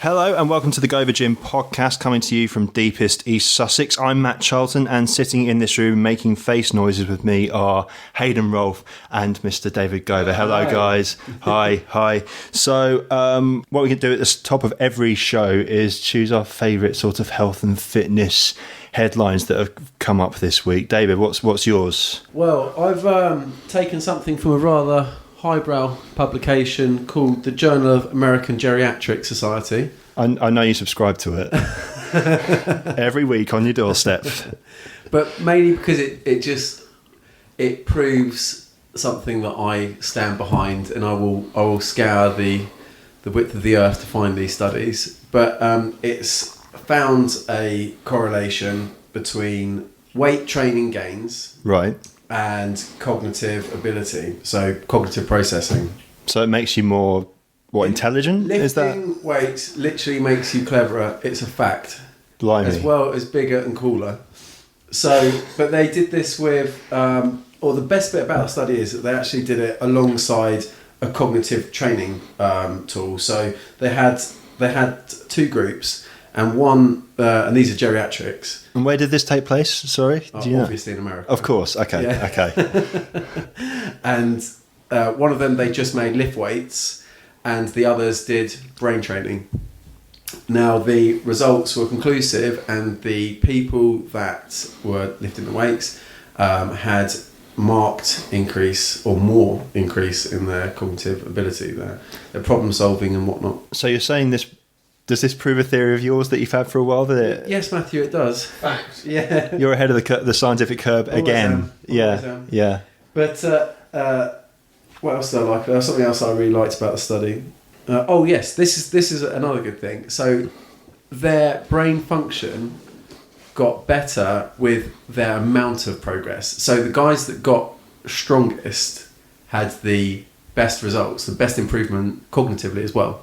Hello and welcome to the Gover Gym podcast, coming to you from deepest East Sussex. I'm Matt Charlton, and sitting in this room making face noises with me are Hayden, Rolfe and Mr. David Gover. Hello guys. Hi. So what we can do at the top of every show is choose our favourite sort of health and fitness headlines that have come up this week. David, what's yours? Well, I've taken something from a rather highbrow publication called the Journal of American Geriatric Society. I know you subscribe to it every week on your doorstep, but mainly because it proves something that I stand behind, and I will scour the width of the earth to find these studies. But it's found a correlation between weight training gains, right, and cognitive ability, so cognitive processing. So it makes you more, intelligent? Lifting Is that weights literally makes you cleverer. It's a fact. Blimey. As well as bigger and cooler. So, but they did this with, or the best bit about the study is that they actually did it alongside a cognitive training tool. So they had two groups. And one, and these are geriatrics. And where did this take place? Sorry, do you know? Obviously in America. Of course. Okay. Yeah. Okay. And one of them, they just made lift weights, and the others did brain training. Now the results were conclusive, and the people that were lifting the weights had marked increase or more increase in their cognitive ability, their problem solving and whatnot. So you're saying this? Does this prove a theory of yours that you've had for a while? Yes, Matthew, it does. Facts. Yeah. You're ahead of the scientific curve again. Yeah. But what else did I like? There was something else I really liked about the study. Yes, this is another good thing. So their brain function got better with their amount of progress. So the guys that got strongest had the best results, the best improvement cognitively as well.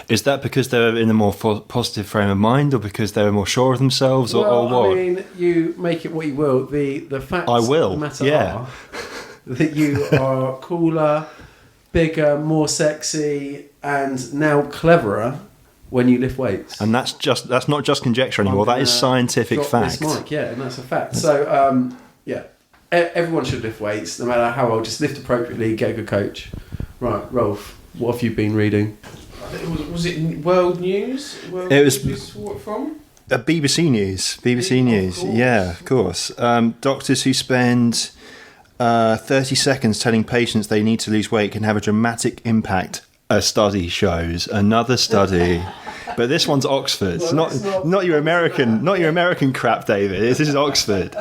Is that because they were in a more positive frame of mind, or because they were more sure of themselves, or what? I mean, you make it what you will. The facts I will. of the matter are that you are cooler, bigger, more sexy, and now cleverer when you lift weights. And that's not just conjecture anymore. That is scientific fact. This mic, yeah, and that's a fact. So everyone should lift weights, no matter how old. Just lift appropriately, get a good coach. Right, Rolfe, what have you been reading? Was it World News? It was What from? BBC News. BBC News. Yeah, of course. Doctors who spend 30 seconds telling patients they need to lose weight can have a dramatic impact. A study shows. Another study. But this one's Oxford. Well, not your American crap, David. This is Oxford.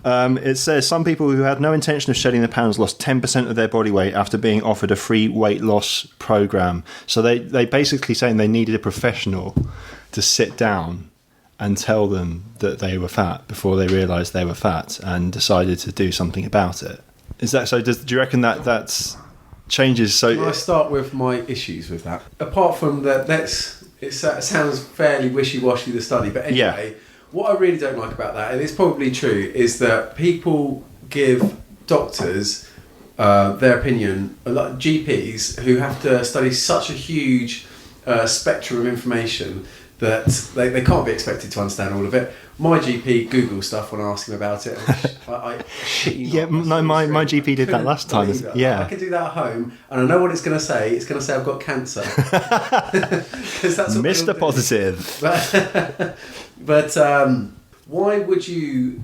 It says some people who had no intention of shedding the pounds lost 10% of their body weight after being offered a free weight loss program. So they basically saying they needed a professional to sit down and tell them that they were fat before they realised they were fat and decided to do something about it. Is that so? Do you reckon that's changes? So can I start with my issues with that? Apart from that, it sounds fairly wishy-washy, the study, but anyway, what I really don't like about that, and it's probably true, is that people give doctors their opinion, a lot of GPs who have to study such a huge spectrum of information that they can't be expected to understand all of it. My GP Google stuff when I ask him about it. I shit you not. No, my GP did that last time. Yeah, I can do that at home, and I know what it's going to say. It's going to say I've got cancer. That's what Mr. Positive. But why would you?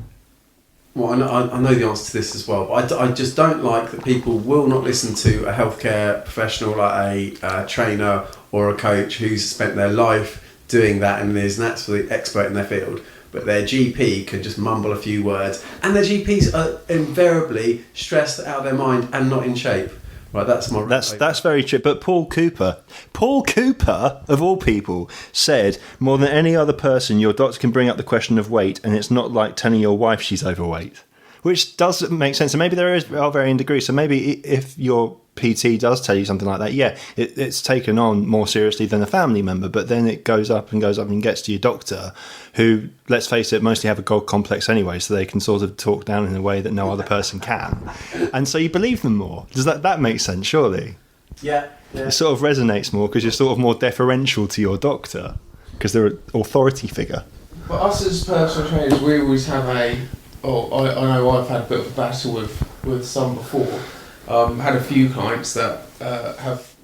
Well, I know the answer to this as well, but I just don't like that people will not listen to a healthcare professional like a trainer or a coach who's spent their life doing that and is an absolute expert in their field. But their GP can just mumble a few words, and their GPs are invariably stressed out of their mind and not in shape. Right, that's very true. But Paul Cooper of all people said more than any other person, your doctor can bring up the question of weight, and it's not like telling your wife she's overweight, which does make sense. And maybe there are varying degrees. So maybe if your PT does tell you something like that, it's taken on more seriously than a family member, but then it goes up and gets to your doctor, who, let's face it, mostly have a God complex anyway, so they can sort of talk down in a way that no other person can, and so you believe them more. Does that make sense? Surely. Yeah. It sort of resonates more because you're sort of more deferential to your doctor because they're an authority figure. But us as personal trainers, we always have I know I've had a bit of a battle with some before. Had a few clients that have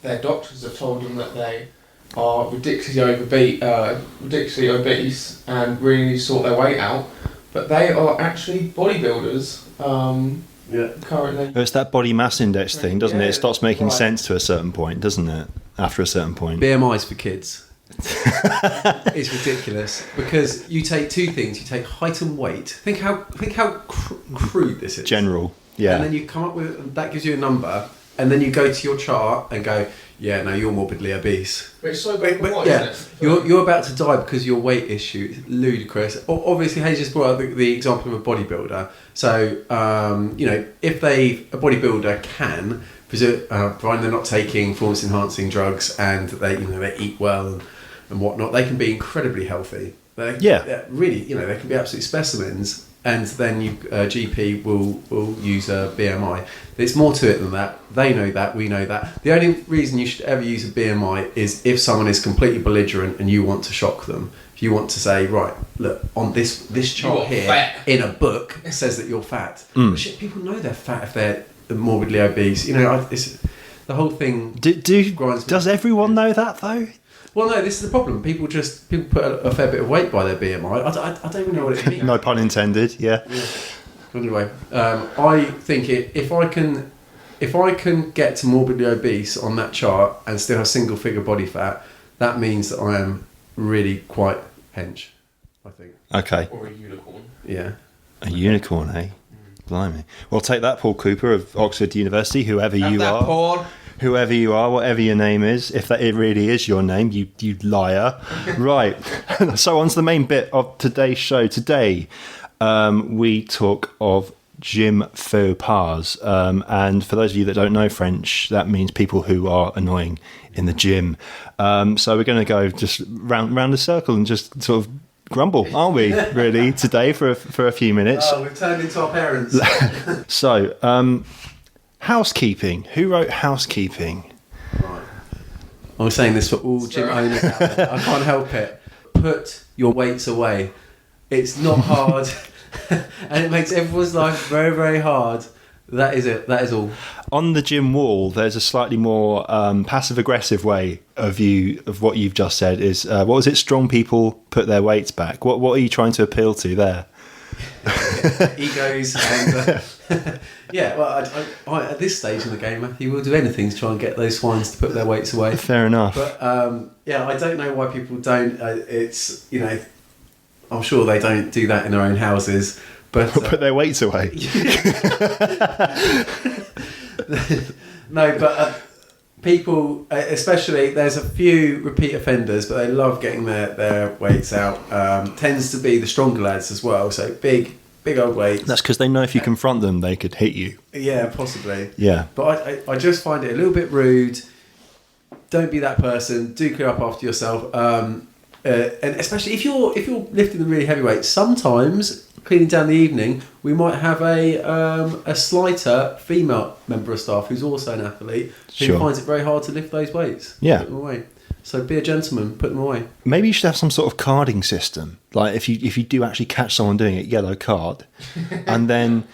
their doctors have told them that they are ridiculously obese and really need to sort their weight out, but they are actually bodybuilders. Currently, It's that body mass index thing, doesn't it? It starts making right. sense to a certain point, doesn't it? After a certain point. BMI's for kids. It's ridiculous because you take two things. You take height and weight. Think how crude this is. General, yeah. And then you come up with that gives you a number, and then you go to your chart and go, yeah, no, you're morbidly obese. but it's so big, Yeah, you're about to die because of your weight issue. It's ludicrous. Obviously, Hayes just brought up the example of a bodybuilder. So, if a bodybuilder can, providing they're not taking performance-enhancing drugs and they eat well and whatnot, they can be incredibly healthy. They're really, they can be absolute specimens. And then GP will use a BMI. There's more to it than that. They know that, we know that. The only reason you should ever use a BMI is if someone is completely belligerent and you want to shock them. If you want to say, right, look, on this chart here, in a book, it says that you're fat. But shit, people know they're fat if they're morbidly obese. It's the whole thing. Does everyone know that though? Well, no, this is the problem. People put a fair bit of weight by their BMI. I don't even know what it means. No pun intended. Yeah. Anyway, I think if I can get to morbidly obese on that chart and still have single figure body fat, that means that I am really quite hench, I think. Okay. Or a unicorn. Yeah. A unicorn, eh? Blimey. Well, take that, Paul Cooper of Oxford University, whoever you are. Paul. Whoever you are, whatever your name is, if that it really is your name, you liar. Right. So on to the main bit of today's show. Today, we talk of gym faux pas. And for those of you that don't know French, that means people who are annoying in the gym. So we're going to go just round the circle and just sort of grumble, aren't we, really, today for a few minutes? Oh, we've turned into our parents. So, housekeeping. Who wrote housekeeping? Right. I was saying this for all gym owners out there. I can't help it. Put your weights away. It's not hard. And it makes everyone's life very, very hard. That is it. That is all. On the gym wall, there's a slightly more passive-aggressive way of what you've just said. Is what was it? Strong people put their weights back. What are you trying to appeal to there? Egos and yeah. Well, I, at this stage in the game, he will do anything to try and get those swines to put their weights away. Fair enough. But I don't know why people don't. I'm sure they don't do that in their own houses. But put their weights away. No, but people, especially, there's a few repeat offenders, but they love getting their weights out. Tends to be the stronger lads as well, so big old weights. That's because they know if you confront them, they could hit you. Yeah, possibly. Yeah. But I just find it a little bit rude. Don't be that person. Do clear up after yourself. And especially if you're lifting the really heavy weights, sometimes cleaning down the evening, we might have a slighter female member of staff who's also an athlete who finds it very hard to lift those weights. Yeah. Put them away. So be a gentleman, put them away. Maybe you should have some sort of carding system. Like if you do actually catch someone doing it, yellow card, and then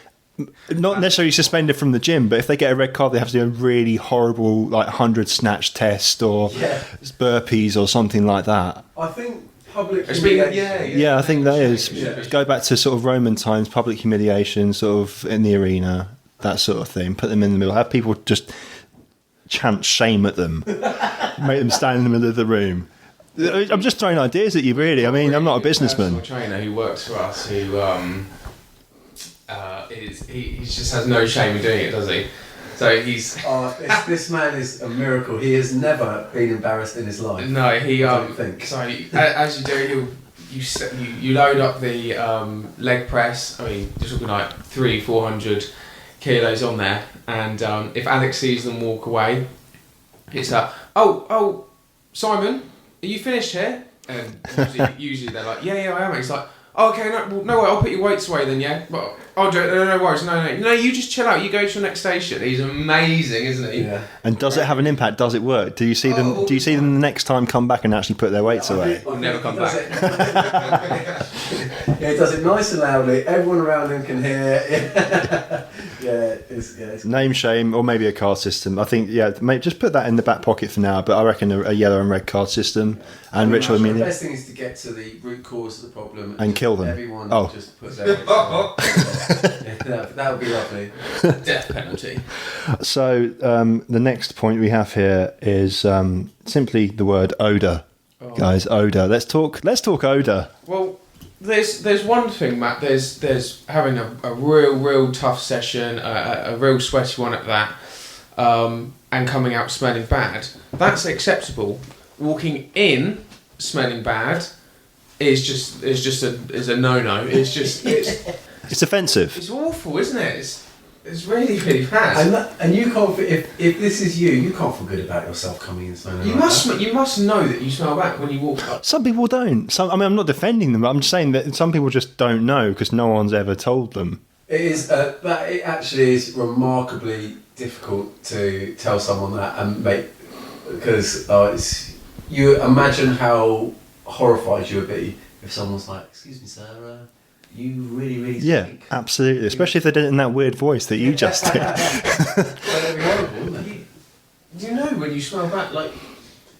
not necessarily suspended from the gym, but if they get a red card, they have to do a really horrible 100 snatch test or burpees or something like that. I think public humiliation. Yeah, I think that is. Yeah. Go back to sort of Roman times, public humiliation, sort of in the arena, that sort of thing. Put them in the middle. Have people just chant shame at them. Make them stand in the middle of the room. I'm just throwing ideas at you, really. I mean, I'm not a businessman. Personal trainer who works for us who he just has no shame in doing it, does he? So he's this man is a miracle. He has never been embarrassed in his life. no, he I don't think. So as you do, you load up the leg press. I mean, you're talking like 300-400 kilos on there, and if Alex sees them walk away, it's like, oh, Simon, are you finished here? And usually they're like, yeah, I am. It's like, Oh, okay, no, I'll put your weights away then, yeah? But I'll do it, no worries, no, you just chill out, you go to the next station. He's amazing, isn't he? Yeah. And does it have an impact? Does it work? Do you see them? Do you see them the next time come back and actually put their weights away? We'll never come back. Yeah, he does it nice and loudly. Everyone around him can hear. It's Name, shame, or maybe a card system. I think, mate, just put that in the back pocket for now. But I reckon a yellow and red card system and ritual The immunity best thing is to get to the root cause of the problem and kill them. Everyone just put their that would be lovely. Death penalty. So the next point we have here is simply the word odour. Guys, odour. Let's talk odour. Well, there's one thing, Matt. There's having a real tough session, a real sweaty one at that, and coming out smelling bad. That's acceptable. Walking in smelling bad is a no-no. It's offensive. It's awful, isn't it? It's really bad. And you can't. If this is you can't feel good about yourself coming in smelling. You must know that you smell bad when you walk up. Some people don't. I'm not defending them. I'm just saying that some people just don't know because no one's ever told them. It is. It actually is remarkably difficult to tell someone that and make because you imagine how horrified you would be if someone's like, "Excuse me, sir, you really stink." Yeah, absolutely. Especially if they did it in that weird voice that you just did. Well, that'd be horrible, wouldn't it? Do you know when you smell bad? Like,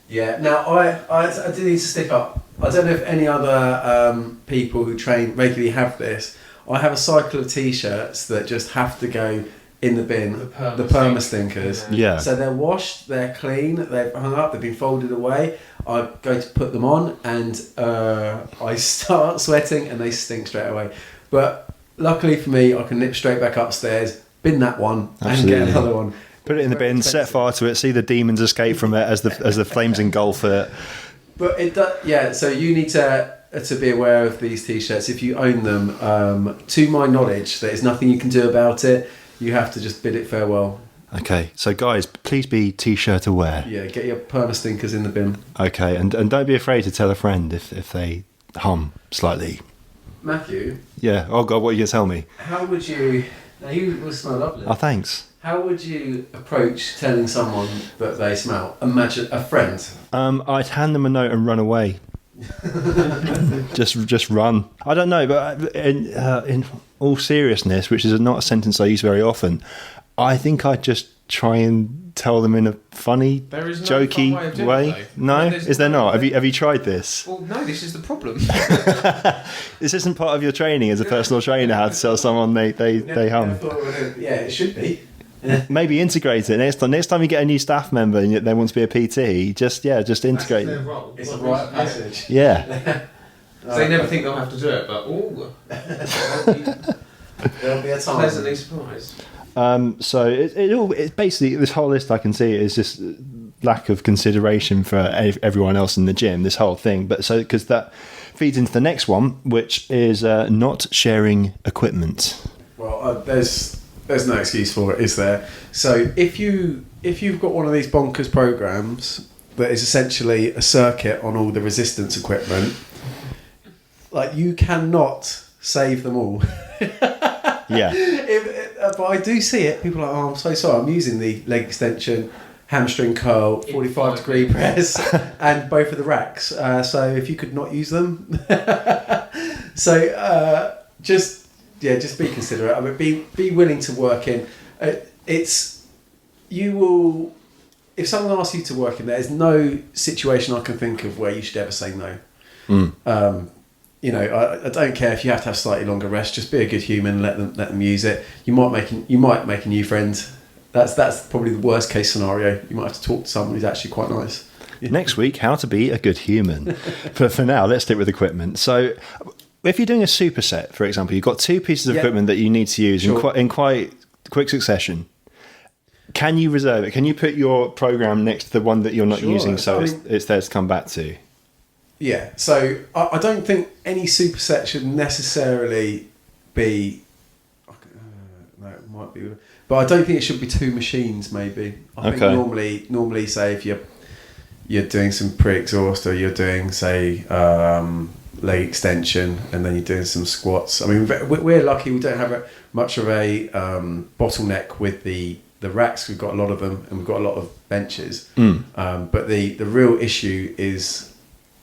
yeah. Now I do need to stick up. I don't know if any other people who train regularly have this. I have a cycle of t-shirts that just have to go in the bin, the perma stinkers. Yeah. So they're washed, they're clean, they've hung up, they've been folded away. I go to put them on and I start sweating and they stink straight away. But luckily for me, I can nip straight back upstairs, bin that one and get another one. Put it in the bin, set fire to it, see the demons escape from it as the flames engulf it. But it does, yeah. So you need to be aware of these t-shirts if you own them. To my knowledge, there is nothing you can do about it. You have to just bid it farewell. Okay, so guys, please be t-shirt aware. Yeah, get your perma stinkers in the bin. Okay, and don't be afraid to tell a friend if they hum slightly. Matthew. Yeah. Oh God, what are you gonna tell me? How would you? Now you will smell lovely. Oh, thanks. How would you approach telling someone that they smell? Imagine a friend. I'd hand them a note and run away. just run. I don't know, but in all seriousness, which is not a sentence I use very often, I think I'd just try and tell them in a funny, jokey fun way of doing way. it, No, is there not? Have you tried this? well, no, this is the problem. This isn't part of your training as a personal trainer. How to tell someone they hum. Yeah, it should be. Maybe integrate it next time you get a new staff member and they want to be a PT. Just integrate. It's a rite of passage. Yeah. They never think they'll have to do it, but There'll be a time. pleasantly surprised. So it basically, this whole list I can see is just lack of consideration for everyone else in the gym. This whole thing, but so because that feeds into the next one, which is not sharing equipment. Well, there's no excuse for it, is there? So if you've got one of these bonkers programs that is essentially a circuit on all the resistance equipment, like you cannot save them all. Yeah. But I do see it. People are like, oh, I'm so sorry. I'm using the leg extension, hamstring curl, 45-degree press, and both of the racks. So if you could not use them, just be considerate. I mean, be willing to work in. You will. If someone asks you to work in, there's no situation I can think of where you should ever say no. I don't care if you have to have slightly longer rest. Just be a good human. Let them use it. You might make a new friend. That's probably the worst case scenario. You might have to talk to someone who's actually quite nice. Next week, how to be a good human. But for now, let's stick with equipment. So, if you're doing a superset, for example, you've got two pieces of equipment that you need to use in quite quick succession. Can you reserve it? Can you put your program next to the one that you're not using, so it's there to come back to? Yeah, so I don't think any superset should necessarily be. No, it might be, but I don't think it should be two machines. Maybe I think normally, say if you're doing some pre-exhaust or you're doing say leg extension, and then you're doing some squats. I mean, we're lucky we don't have much of a bottleneck with the racks. We've got a lot of them, and we've got a lot of benches. But the real issue is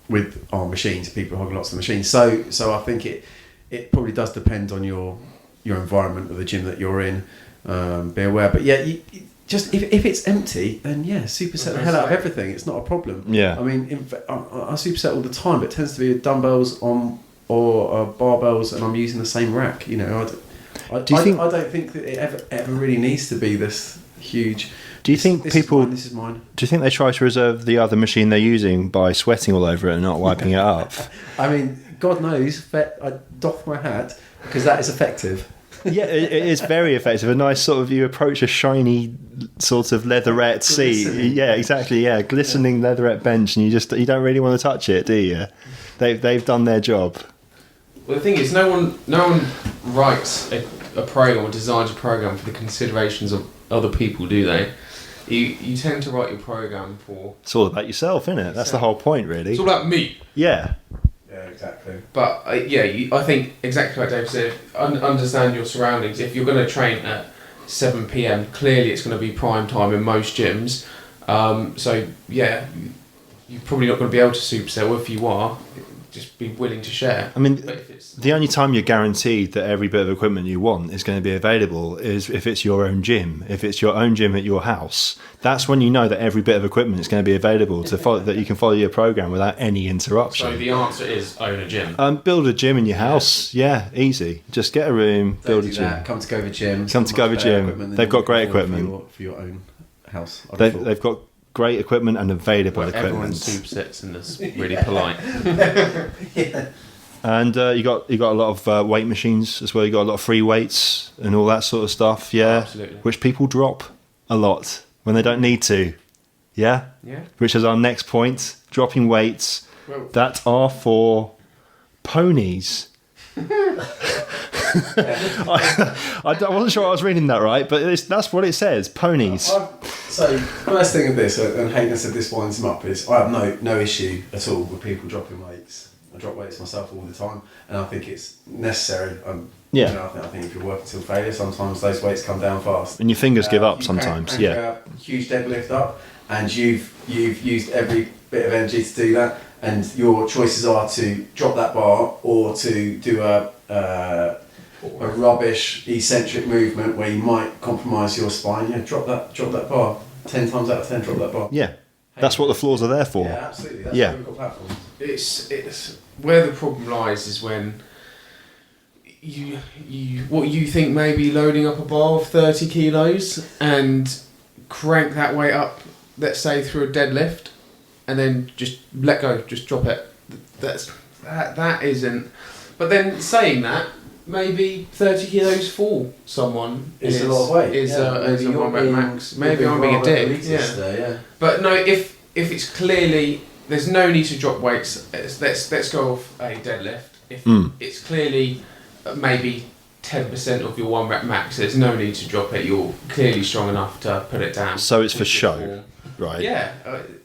with our machines. People hogging lots of machines. So I think it probably does depend on your environment of the gym that you're in. Be aware, but yeah, you just if it's empty, then superset the hell out of everything. It's not a problem. Yeah. I mean, I superset all the time, but it tends to be dumbbells or barbells, and I'm using the same rack. You know, I don't think that it ever really needs to be this huge. Do you think people? This is mine. Do you think they try to reserve the other machine they're using by sweating all over it and not wiping it up? I mean, God knows, I doff my hat because that is effective. Yeah, it is very effective. A nice sort of, you approach a shiny sort of leatherette seat. Yeah, exactly. Yeah, glistening leatherette bench, and you don't really want to touch it, do you? They've done their job. Well, the thing is, no one writes a program or designs a program for the considerations of other people, do they? You tend to write your program for. It's all about yourself, isn't it? That's the whole point, really. It's all about me. Yeah. Yeah, exactly. But I think exactly like Dave said. Understand your surroundings. If you're going to train at 7 p.m, clearly it's going to be prime time in most gyms. So yeah, you're probably not going to be able to superset. Or if you are, just be willing to share. I mean, the only time you're guaranteed that every bit of equipment you want is going to be available is if it's your own gym. If it's your own gym at your house, that's when you know that every bit of equipment is going to be available to follow, that you can follow your program without any interruption. So the answer is own a gym. Build a gym in your house. Yeah, easy. Just get a room, build a gym. That. Come to Gover Gym. Come to Gover Gym. They've got great equipment for your own house. They've got great equipment and available equipment. Everyone supersets and is really polite. Yeah. And you got a lot of weight machines as well. You got a lot of free weights and all that sort of stuff. Yeah, absolutely. Which people drop a lot when they don't need to. Yeah. Which is our next point: dropping weights that are for ponies. I wasn't sure I was reading that right, but that's what it says. Ponies. So first thing of this, and Hayden said this winds him up, is I have no issue at all with people dropping weights. I drop weights myself all the time, and I think it's necessary. I think if you're working till failure, sometimes those weights come down fast, and your fingers give up sometimes. Crank a huge deadlift up, and you've used every bit of energy to do that, and your choices are to drop that bar or to do a rubbish eccentric movement where you might compromise your spine. Yeah, drop that bar. 10 times out of 10, drop that bar. Yeah, that's what the floors are there for. Yeah, absolutely. That's why we've got platforms. It's where the problem lies is when you what you think maybe loading up a bar of 30 kilos and crank that weight up, let's say through a deadlift, and then just let go, just drop it. That isn't. But then saying that, maybe 30 kilos for someone is a lot of weight. Is a 1 rep max. Maybe I'm being a dick. Yeah. But no, if it's clearly there's no need to drop weights. Let's go off a deadlift. If it's clearly maybe 10% of your 1 rep max, there's no need to drop it. You're clearly strong enough to put it down. So it's for show. Right. Yeah.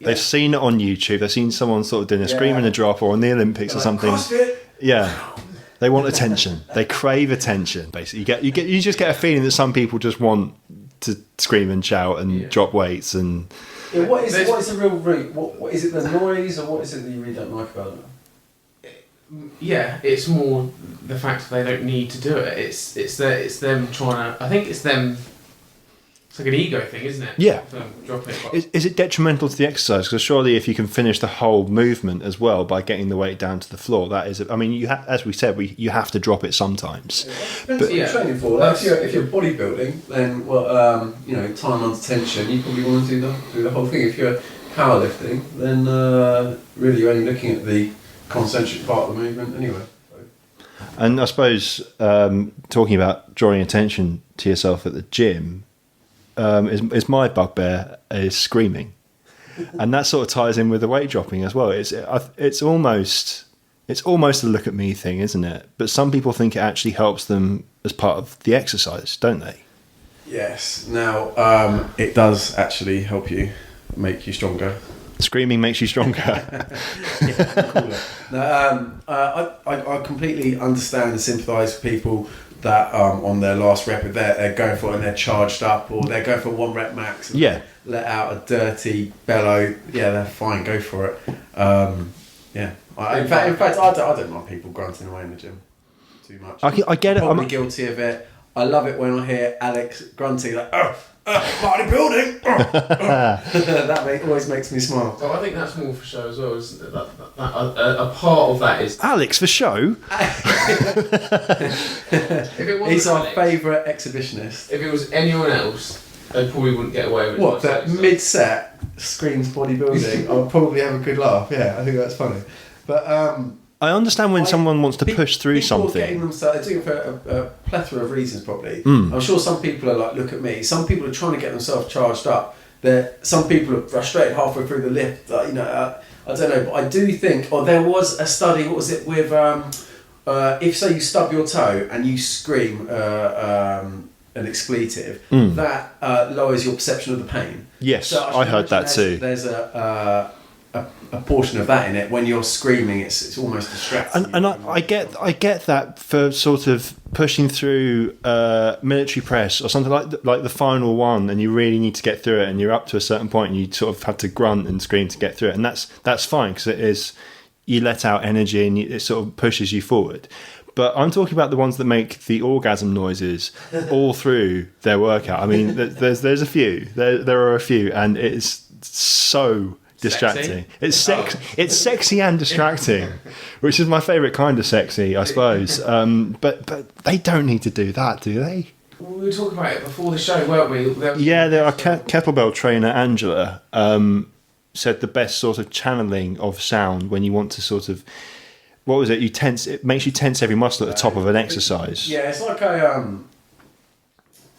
They've seen it on YouTube. They've seen someone sort of doing a scream and a drop, or on the Olympics or something. CrossFit. Yeah. They want attention. They crave attention. Basically, you just get a feeling that some people just want to scream and shout and drop weights and. Yeah, what is the real root? What is it? The noise, or what is it that you really don't like about it? Yeah, it's more the fact that they don't need to do it. It's them trying to. I think it's them. It's like an ego thing, isn't it? Yeah. Drop it. Is it detrimental to the exercise? Because surely, if you can finish the whole movement as well by getting the weight down to the floor, that is. I mean, as we said, you have to drop it sometimes. Depends what you're training for. Like if you're bodybuilding, then time under tension, you probably want to do the whole thing. If you're powerlifting, then really you're only looking at the concentric part of the movement anyway. And I suppose talking about drawing attention to yourself at the gym. Is my bugbear is screaming, and that sort of ties in with the weight dropping as well. It's almost a look at me thing, isn't it? But some people think it actually helps them as part of the exercise, don't they? Yes. Now it does actually help you, make you stronger. Screaming makes you stronger. Yeah, cool. No, I completely understand and sympathise with people that on their last rep, they're going for it and they're charged up, or they're going for 1 rep max and let out a dirty bellow. Yeah, they're fine, go for it. In fact, I don't like people grunting away in the gym too much. I get it. I'm probably guilty of it. I love it when I hear Alex grunting like, bodybuilding. That always makes me smile. So I think that's more for show as well. Is that a part of that is Alex for show. If it wasn't He's our Alex, favourite exhibitionist. If it was anyone else, they probably wouldn't get away with it. What, that mid-set screams bodybuilding? I'll probably have a good laugh. Yeah, I think that's funny. But I understand when someone wants to push through people something. Getting themselves, they do it for a plethora of reasons, probably. I'm sure some people are like, look at me. Some people are trying to get themselves charged up. Some people are frustrated halfway through the lift. I don't know, but I do think. Or there was a study. What was it with? If say you stub your toe and you scream an expletive, that lowers your perception of the pain. Yes, So I heard that too. There's a portion of that in it. When you're screaming, it's almost distracting. And I get that for sort of pushing through military press or something like the final one, and you really need to get through it, and you're up to a certain point, and you sort of have to grunt and scream to get through it, and that's fine because it is, you let out energy and it sort of pushes you forward. But I'm talking about the ones that make the orgasm noises all through their workout. I mean, there's a few. There are a few, and it's so distracting. Sexy? It's sexy and distracting, which is my favourite kind of sexy, I suppose. But they don't need to do that, do they? We were talking about it before the show, weren't we? Our kettlebell trainer Angela said the best sort of channeling of sound when you want to sort of, what was it? You tense. It makes you tense every muscle at the top of an exercise. Yeah, it's like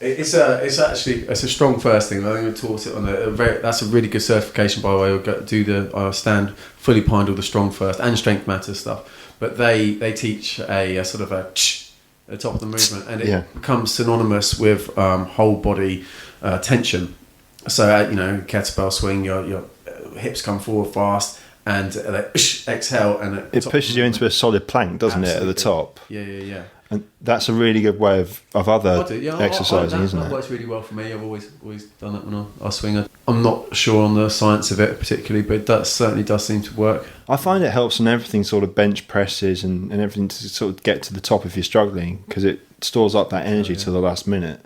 it's a strong first thing. I think we taught it on that's a really good certification, by the way. I stand fully behind all the strong first and strength matters stuff. But they teach a sort of a at the top of the movement, and it becomes synonymous with whole body tension. So kettlebell swing, your hips come forward fast, and exhale, and it pushes you into a solid plank, doesn't it, at the top? Yeah. And that's a really good way of other exercising, isn't it? That works really well for me. I've always done that when I swing. I'm not sure on the science of it particularly, but that certainly does seem to work. I find it helps on everything, sort of bench presses and everything, to sort of get to the top if you're struggling, because it stores up that energy to the last minute.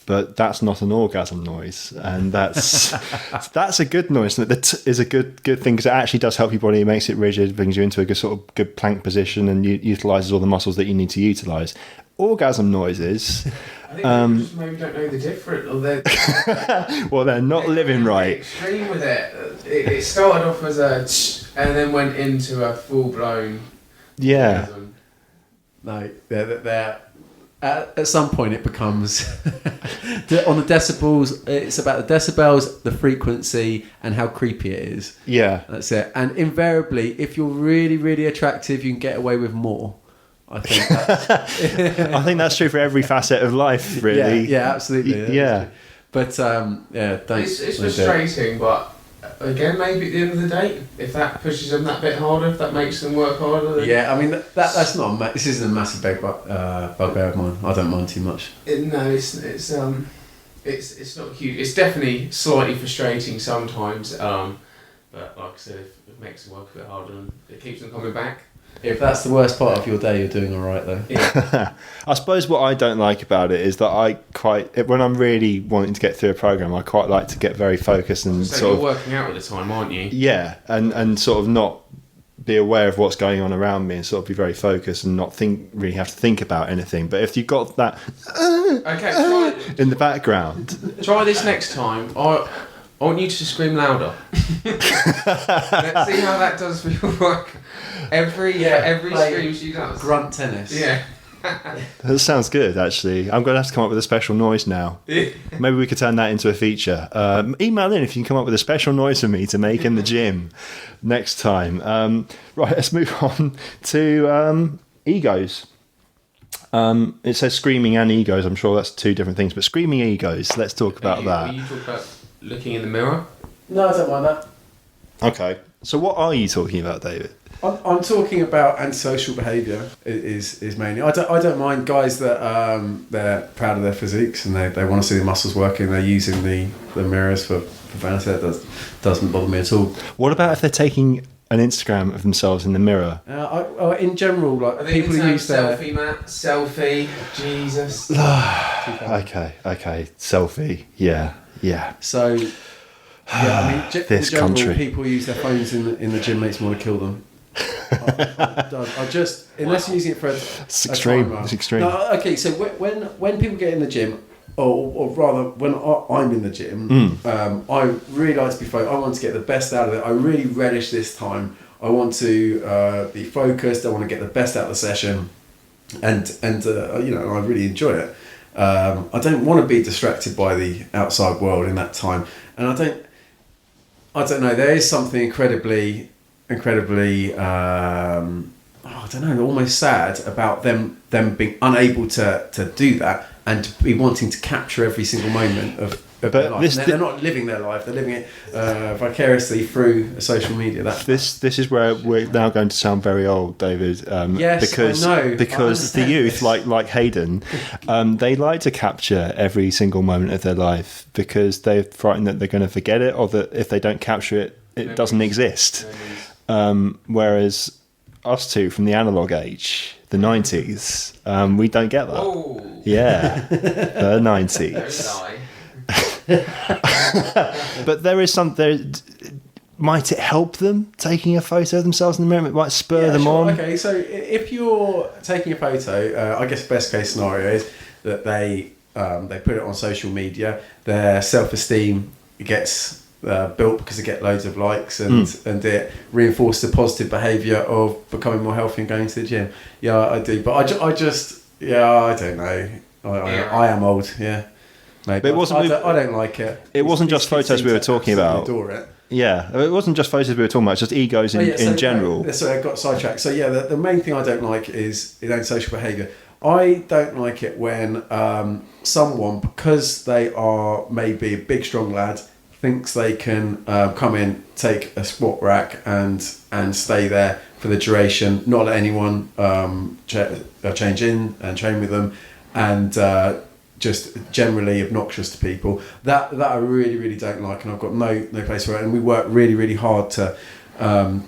But that's not an orgasm noise, and that's a good noise. That is a good thing, because it actually does help your body. It makes it rigid, brings you into a good plank position, and utilises all the muscles that you need to utilise. Orgasm noises. I think they just maybe don't know the difference, or they're well, they're not living right. Extreme with it. It started off as a and then went into a full blown. Yeah. Orgasm. No, they're at some point it becomes on the decibels. It's about the decibels, the frequency, and how creepy it is. Yeah, that's it. And invariably, if you're really, really attractive, you can get away with more. I think. I think that's true for every facet of life, really. Yeah, absolutely. Yeah. But don't. It's frustrating, but again, maybe at the end of the day, if that pushes them that bit harder, if that makes them work harder. Then yeah, I mean that's not. This isn't a massive bugbear of mine. I don't mind too much. It's not huge. It's definitely slightly frustrating sometimes. But like I said, if it makes them work a bit harder and it keeps them coming back. If that's the worst part of your day, you're doing all right though. Yeah. I suppose what I don't like about it is that when I'm really wanting to get through a program, I quite like to get very focused and so sort you're of working out at the time, aren't you? Yeah, and sort of not be aware of what's going on around me, and sort of be very focused and not really have to think about anything. But if you've got that in the background, try this next time. I want you to scream louder. Let's see how that does for your work. Every scream she does. Grunt tennis. Yeah. That sounds good, actually. I'm going to have to come up with a special noise now. Maybe we could turn that into a feature. Email in if you can come up with a special noise for me to make in the gym next time. Right, let's move on to egos. It says screaming and egos. I'm sure that's two different things, but screaming egos, let's talk about that. Are you talking about looking in the mirror? No, I don't mind that. Okay. So what are you talking about, David? I'm talking about antisocial behaviour is mainly. I don't mind guys that they're proud of their physiques and they want to see the muscles working. They're using the mirrors for vanity. That doesn't bother me at all. What about if they're taking an Instagram of themselves in the mirror? In general, like people who use their selfie, Matt. Selfie. Jesus. Okay. Selfie. Yeah. So, yeah, I mean, This in general, country. people use their phones in the gym makes me want to kill them. I just, unless you're using it for It's extreme. timer. It's extreme. No, okay, so when people get in the gym, or rather when I'm in the gym, I really like to be focused. I want to get the best out of it. I really relish this time. I want to be focused. I want to get the best out of the session, and I really enjoy it. I don't want to be distracted by the outside world in that time, and I don't know. There is something incredibly, I don't know, almost sad about them being unable to do that and to be wanting to capture every single moment of their life. They're not living their life; they're living it vicariously through social media. This is where we're now going to sound very old, David. Yes, because I know. because the youth, like Hayden, they like to capture every single moment of their life because they're frightened that they're going to forget it, or that if they don't capture it, it doesn't exist. Whereas us two from the analog age, the 90s, we don't get that. Oh. Yeah, the 90s. But there is might it help them taking a photo of themselves in the mirror? It might spur them on. Okay, so if you're taking a photo, I guess best case scenario is that they put it on social media. Their self-esteem gets built because they get loads of likes and it reinforces the positive behaviour of becoming more healthy and going to the gym. Yeah, I do, but I don't know. I am old. Yeah. Maybe. But it wasn't. I don't like it. It wasn't just photos we were talking about. Adore it. Yeah, it wasn't just photos we were talking about. It's just egos in general. So I got sidetracked. So yeah, the main thing I don't like is antisocial behaviour. I don't like it when someone, because they are maybe a big strong lad, thinks they can come in, take a squat rack and stay there for the duration, not let anyone change in and train with them, and just generally obnoxious to people. That I really, really don't like, and I've got no place for it. And we work really, really hard to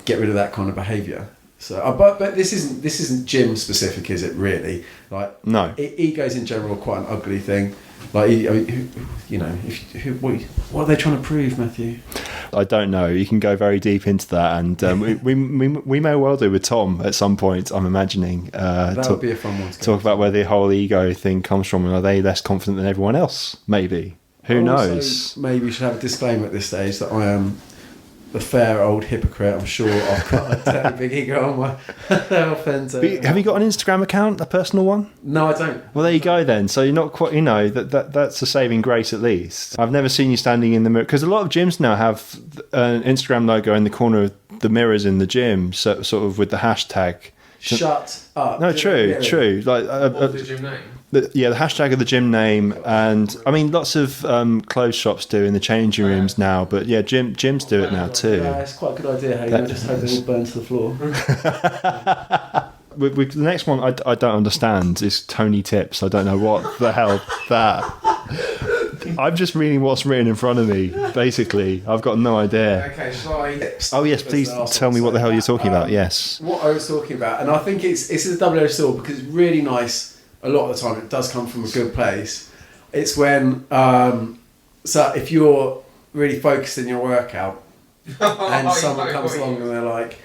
get rid of that kind of behaviour. So, but this isn't gym specific, is it? Really? Like, no. Egos in general are quite an ugly thing. Like, what are they trying to prove, Matthew? I don't know. You can go very deep into that, and we may well do with Tom at some point. I'm imagining that would be a fun one to talk about where the whole ego thing comes from, and are they less confident than everyone else? Maybe. Who knows? Maybe we should have a disclaimer at this stage that I am the fair old hypocrite. I'm sure I've got a big ego on my offense. Have you got an Instagram account, a personal one? No, I don't. Well, there you go then. So you're not quite, that's a saving grace at least. I've never seen you standing in the mirror, because a lot of gyms now have an Instagram logo in the corner of the mirrors in the gym, so, sort of with the hashtag. Shut up. No, true. Like What's the gym name? the hashtag of the gym name, and I mean lots of clothes shops do in the changing rooms now, but yeah, gyms do it now too. Yeah, it's quite a good idea, Hayden. I just hope it all burns to the floor. The next one I don't understand is Tony Tips. I don't know what the hell that. I'm just reading what's written in front of me. Basically, I've got no idea. Okay, shall I? Oh yes, please tell me what the hell you're talking about. Yes. What I was talking about, and I think it's a double-edged sword, because it's really nice. A lot of the time, it does come from a good place. It's when, so if you're really focused in your workout, and someone comes along and they're like,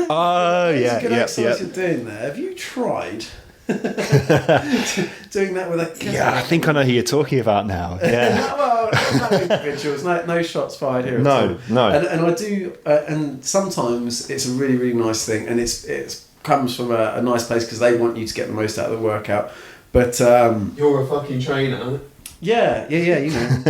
"Oh yeah, good exercise you're doing there. Have you tried doing that with a kettlebell?" Yeah, I think I know who you're talking about now. Yeah. Well, no individuals, no shots fired here. No. And I do, and sometimes it's a really, really nice thing, and it's comes from a nice place because they want you to get the most out of the workout. But you're a fucking trainer. Yeah. You know,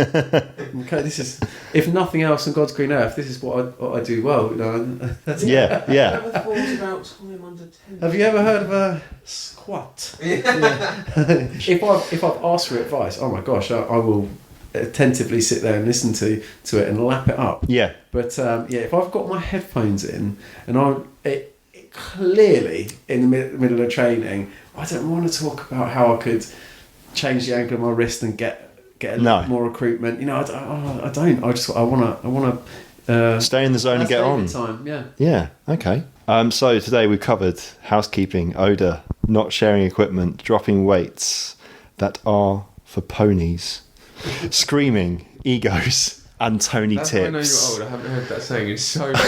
okay. This is, if nothing else on God's green earth, this is what I do well. You know. Yeah. Never thought about time under 10. Have you ever heard of a squat? Yeah. If I've asked for advice, oh my gosh, I will attentively sit there and listen to it and lap it up. Yeah. But if I've got my headphones in and it clearly in the middle of training, I don't want to talk about how I could change the angle of my wrist and get a little more recruitment. You know, I don't. I want to stay in the zone and get on. Time. Yeah. Yeah. Okay. So today we've covered housekeeping, odour, not sharing equipment, dropping weights that are for ponies, screaming, egos, and Tony That's tips. I know you're old. I haven't heard that saying in so long.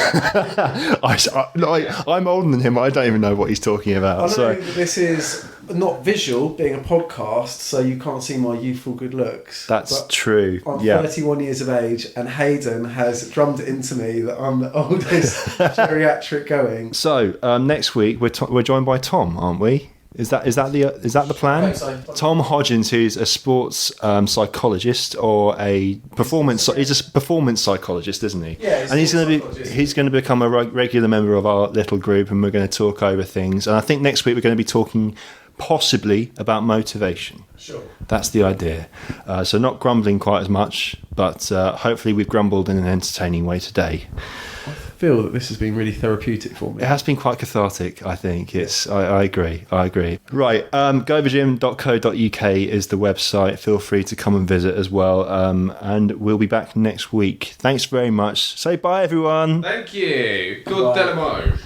I'm older than him. I don't even know what he's talking about. I know that this is not visual, being a podcast, so you can't see my youthful good looks. That's true. I'm 31 years of age, and Hayden has drummed it into me that I'm the oldest geriatric going. So next week we're joined by Tom, aren't we? Is that the plan? Okay, so Tom Hodgins, who's a sports psychologist or a performance. He's a performance psychologist, isn't he? Yeah, and he's going to become a regular member of our little group, and we're going to talk over things. And I think next week we're going to be talking possibly about motivation. Sure. That's the idea. So not grumbling quite as much, but hopefully we've grumbled in an entertaining way today. I feel that this has been really therapeutic for me. It has been quite cathartic, I think. I agree. Right, govergym.co.uk is the website. Feel free to come and visit as well. And we'll be back next week. Thanks very much. Say bye, everyone. Thank you. Good dynamo.